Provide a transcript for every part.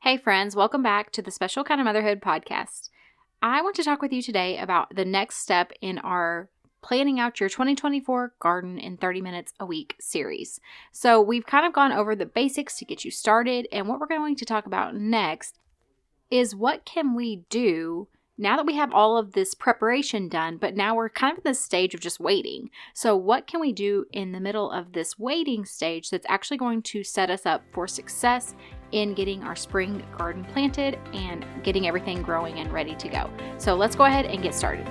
Hey friends, welcome back to the Special Kind of Motherhood podcast. I want to talk with you today about the next step in our Planning Out Your 2024 Garden in 30 Minutes a Week series. So we've kind of gone over the basics to get you started, and what we're going to talk about next is what can we do now that we have all of this preparation done, but now we're kind of in this stage of just waiting. So what can we do in the middle of this waiting stage that's actually going to set us up for success in getting our spring garden planted and getting everything growing and ready to go? So let's go ahead and get started.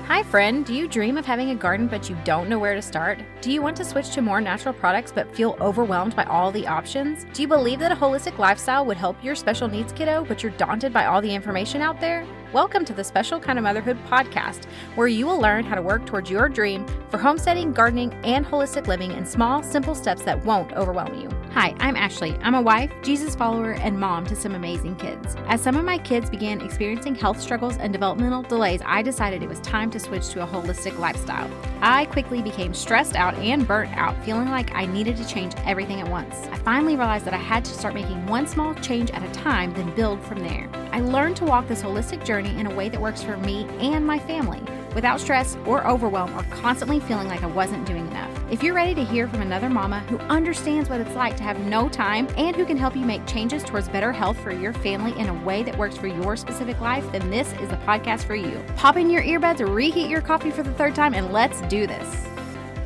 Hi friend, do you dream of having a garden but you don't know where to start? Do you want to switch to more natural products but feel overwhelmed by all the options? Do you believe that a holistic lifestyle would help your special needs kiddo but you're daunted by all the information out there? Welcome to the Special Kind of Motherhood podcast, where you will learn how to work towards your dream for homesteading, gardening, and holistic living in small, simple steps that won't overwhelm you. Hi, I'm Ashley. I'm a wife, Jesus follower, and mom to some amazing kids. As some of my kids began experiencing health struggles and developmental delays, I decided it was time to switch to a holistic lifestyle. I quickly became stressed out and burnt out, feeling like I needed to change everything at once. I finally realized that I had to start making one small change at a time, then build from there. I learned to walk this holistic journey in a way that works for me and my family, without stress or overwhelm or constantly feeling like I wasn't doing enough. If you're ready to hear from another mama who understands what it's like to have no time and who can help you make changes towards better health for your family in a way that works for your specific life, then this is the podcast for you. Pop in your earbuds, reheat your coffee for the third time, and let's do this.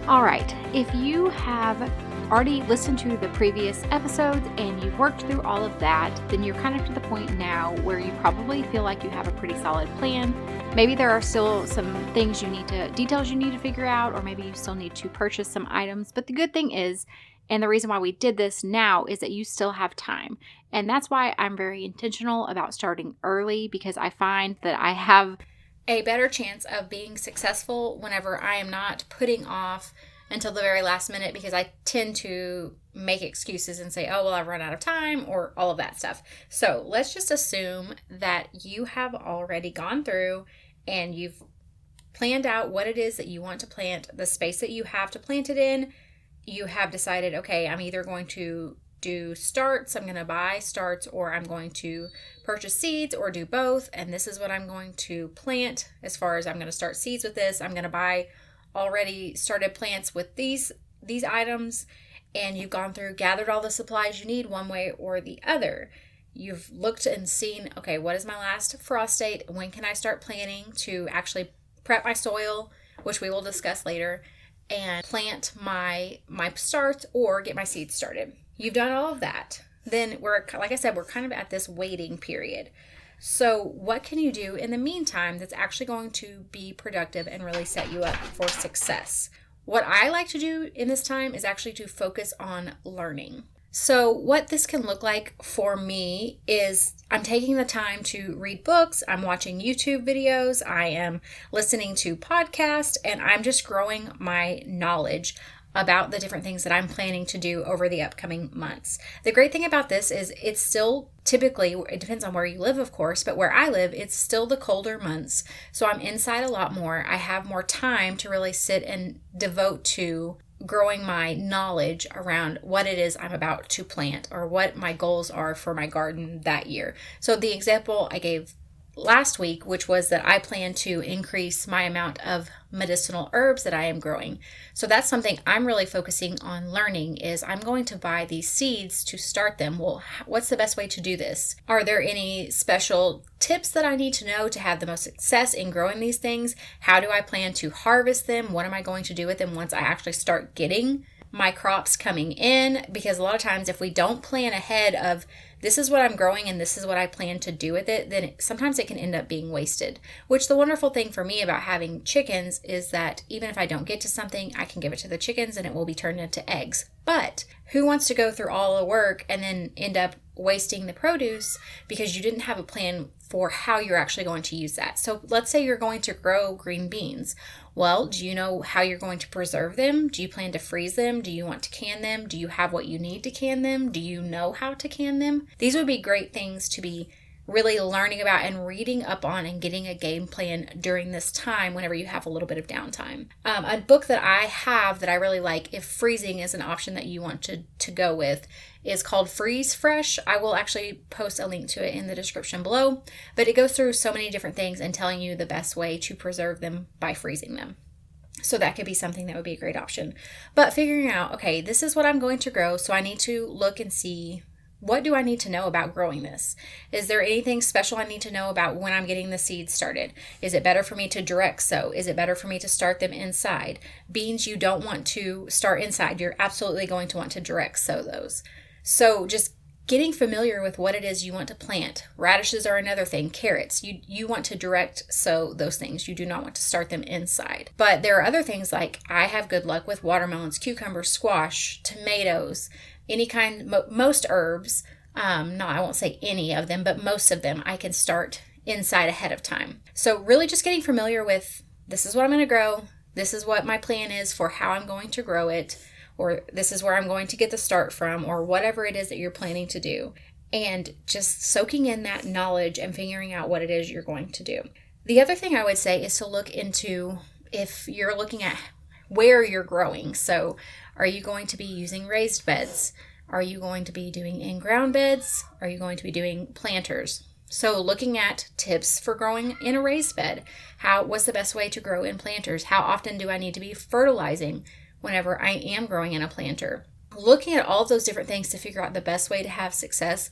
All right, if you have already listened to the previous episodes and you've worked through all of that, then you're kind of to the point now where you probably feel like you have a pretty solid plan. Maybe there are still some details you need to figure out, or maybe you still need to purchase some items. But the good thing is, and the reason why we did this now, is that you still have time. And that's why I'm very intentional about starting early, because I find that I have a better chance of being successful whenever I am not putting off until the very last minute, because I tend to make excuses and say, oh, well, I've run out of time, or all of that stuff. So let's just assume that you have already gone through and you've planned out what it is that you want to plant, the space that you have to plant it in. You have decided, okay, I'm either going to do starts, I'm going to buy starts, or I'm going to purchase seeds, or do both. And this is what I'm going to plant. As far as I'm going to start seeds with this, I'm going to buy already started plants with these items, and you've gone through, gathered all the supplies you need one way or the other. You've looked and seen, okay, what is my last frost date? When can I start planning to actually prep my soil, which we will discuss later, and plant my starts or get my seeds started. You've done all of that. Then like I said, we're kind of at this waiting period. So what can you do in the meantime that's actually going to be productive and really set you up for success? What I like to do in this time is actually to focus on learning. So what this can look like for me is I'm taking the time to read books, I'm watching YouTube videos, I am listening to podcasts, and I'm just growing my knowledge about the different things that I'm planning to do over the upcoming months. The great thing about this is it's still typically, it depends on where you live, of course, but where I live, it's still the colder months. So I'm inside a lot more. I have more time to really sit and devote to growing my knowledge around what it is I'm about to plant or what my goals are for my garden that year. So the example I gave last week, which was that I plan to increase my amount of medicinal herbs that I am growing. So that's something I'm really focusing on learning, is I'm going to buy these seeds to start them. Well, what's the best way to do this? Are there any special tips that I need to know to have the most success in growing these things? How do I plan to harvest them? What am I going to do with them once I actually start getting my crops coming in? Because a lot of times if we don't plan ahead of this is what I'm growing and this is what I plan to do with it, then sometimes it can end up being wasted. Which the wonderful thing for me about having chickens is that even if I don't get to something, I can give it to the chickens and it will be turned into eggs. But who wants to go through all the work and then end up wasting the produce because you didn't have a plan for how you're actually going to use that? So let's say you're going to grow green beans. Well, do you know how you're going to preserve them? Do you plan to freeze them? Do you want to can them? Do you have what you need to can them? Do you know how to can them? These would be great things to be really learning about and reading up on and getting a game plan during this time whenever you have a little bit of downtime. A book that I have that I really like, if freezing is an option that you want to go with, is called Freeze Fresh. I will actually post a link to it in the description below, but it goes through so many different things and telling you the best way to preserve them by freezing them. So that could be something that would be a great option. But figuring out, okay, this is what I'm going to grow, so I need to look and see, what do I need to know about growing this? Is there anything special I need to know about when I'm getting the seeds started? Is it better for me to direct sow? Is it better for me to start them inside? Beans you don't want to start inside. You're absolutely going to want to direct sow those. So just getting familiar with what it is you want to plant. Radishes are another thing. Carrots, you want to direct sow those things. You do not want to start them inside. But there are other things like I have good luck with watermelons, cucumbers, squash, tomatoes, any kind, most herbs. No, I won't say any of them, but most of them I can start inside ahead of time. So really just getting familiar with, this is what I'm going to grow. This is what my plan is for how I'm going to grow it. Or this is where I'm going to get the start from, or whatever it is that you're planning to do. And just soaking in that knowledge and figuring out what it is you're going to do. The other thing I would say is to look into, if you're looking at where you're growing. So are you going to be using raised beds? Are you going to be doing in-ground beds? Are you going to be doing planters? So looking at tips for growing in a raised bed. What's the best way to grow in planters? How often do I need to be fertilizing whenever I am growing in a planter? Looking at all of those different things to figure out the best way to have success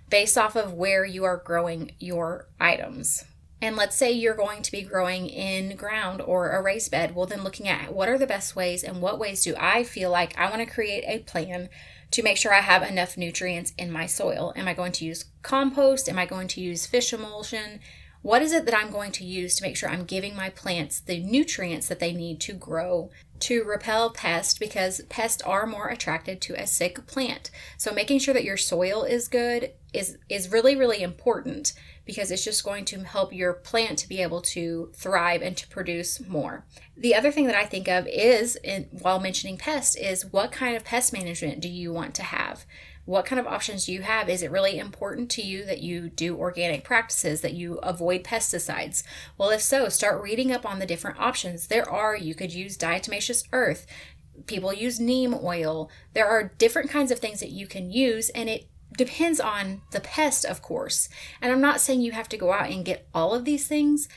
based off of where you are growing your items. And let's say you're going to be growing in ground or a raised bed. Well, then looking at what are the best ways and what ways do I feel like I want to create a plan to make sure I have enough nutrients in my soil. Am I going to use compost? Am I going to use fish emulsion? What is it that I'm going to use to make sure I'm giving my plants the nutrients that they need to grow, to repel pests, because pests are more attracted to a sick plant. So making sure that your soil is good is really, really important, because it's just going to help your plant to be able to thrive and to produce more. The other thing that I think of is, while mentioning pests, is what kind of pest management do you want to have? What kind of options do you have? Is it really important to you that you do organic practices, that you avoid pesticides? Well, if so, start reading up on the different options. You could use diatomaceous earth. People use neem oil. There are different kinds of things that you can use, and it depends on the pest, of course. And I'm not saying you have to go out and get all of these things,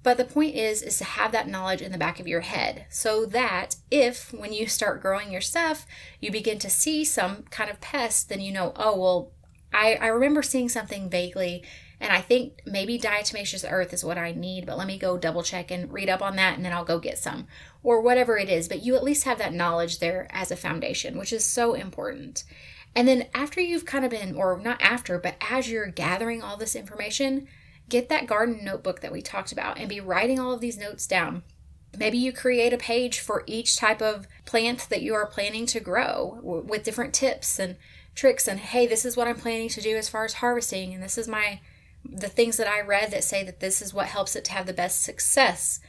but the point is to have that knowledge in the back of your head, so that if, when you start growing your stuff, you begin to see some kind of pest, then you know, oh, well, I remember seeing something vaguely, and I think maybe diatomaceous earth is what I need, but let me go double check and read up on that, and then I'll go get some, or whatever it is. But you at least have that knowledge there as a foundation, which is so important. And then after you've kind of been, or not after, but as you're gathering all this information, get that garden notebook that we talked about and be writing all of these notes down. Maybe you create a page for each type of plant that you are planning to grow with different tips and tricks. And hey, this is what I'm planning to do as far as harvesting. And this is the things that I read that say that this is what helps it to have the best success.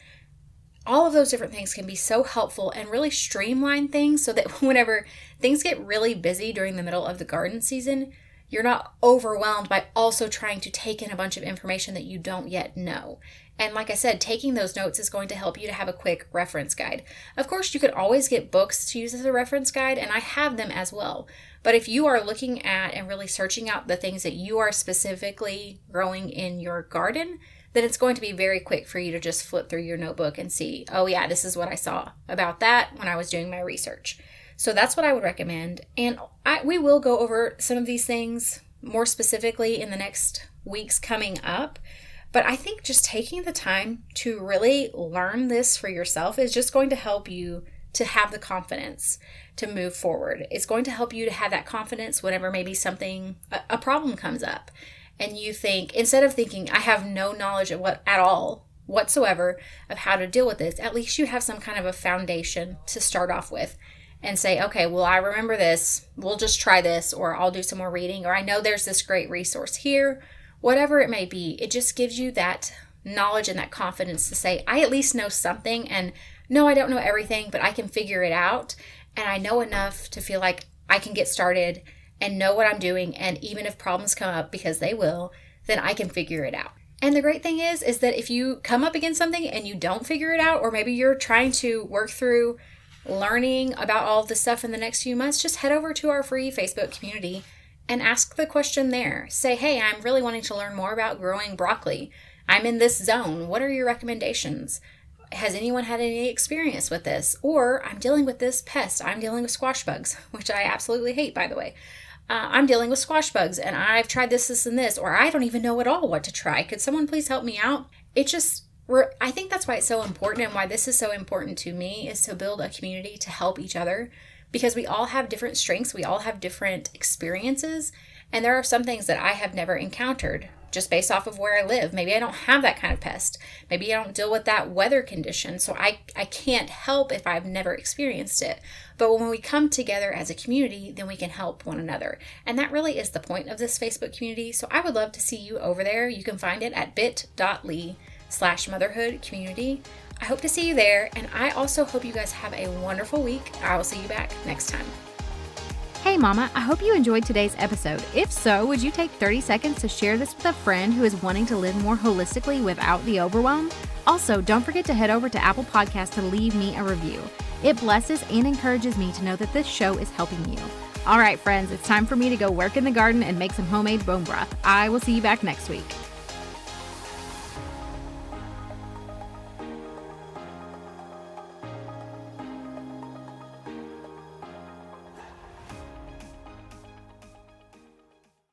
All of those different things can be so helpful and really streamline things, so that whenever things get really busy during the middle of the garden season, you're not overwhelmed by also trying to take in a bunch of information that you don't yet know. And like I said, taking those notes is going to help you to have a quick reference guide. Of course, you could always get books to use as a reference guide, and I have them as well. But if you are looking at and really searching out the things that you are specifically growing in your garden, then it's going to be very quick for you to just flip through your notebook and see, oh yeah, this is what I saw about that when I was doing my research. So that's what I would recommend. And we will go over some of these things more specifically in the next weeks coming up. But I think just taking the time to really learn this for yourself is just going to help you to have the confidence to move forward. It's going to help you to have that confidence whenever maybe a problem comes up. And you think, instead of thinking, I have no knowledge of at all whatsoever of how to deal with this, at least you have some kind of a foundation to start off with. And say, okay, well, I remember this. We'll just try this, or I'll do some more reading, or I know there's this great resource here. Whatever it may be, it just gives you that knowledge and that confidence to say, I at least know something, and no, I don't know everything, but I can figure it out. And I know enough to feel like I can get started and know what I'm doing. And even if problems come up, because they will, then I can figure it out. And the great thing is that if you come up against something and you don't figure it out, or maybe you're trying to work through learning about all of this stuff in the next few months, just head over to our free Facebook community and ask the question there. Say, hey, I'm really wanting to learn more about growing broccoli. I'm in this zone. What are your recommendations? Has anyone had any experience with this? Or I'm dealing with this pest. I'm dealing with squash bugs, which I absolutely hate, by the way. I'm dealing with squash bugs and I've tried this, and this, or I don't even know at all what to try. Could someone please help me out? I think that's why it's so important, and why this is so important to me, is to build a community to help each other, because we all have different strengths. We all have different experiences. And there are some things that I have never encountered just based off of where I live. Maybe I don't have that kind of pest. Maybe I don't deal with that weather condition. So I can't help if I've never experienced it. But when we come together as a community, then we can help one another. And that really is the point of this Facebook community. So I would love to see you over there. You can find it at bit.ly/motherhoodcommunity. I hope to see you there. And I also hope you guys have a wonderful week. I will see you back next time. Hey Mama, I hope you enjoyed today's episode. If so, would you take 30 seconds to share this with a friend who is wanting to live more holistically without the overwhelm? Also, don't forget to head over to Apple Podcasts to leave me a review. It blesses and encourages me to know that this show is helping you. All right, friends, it's time for me to go work in the garden and make some homemade bone broth. I will see you back next week.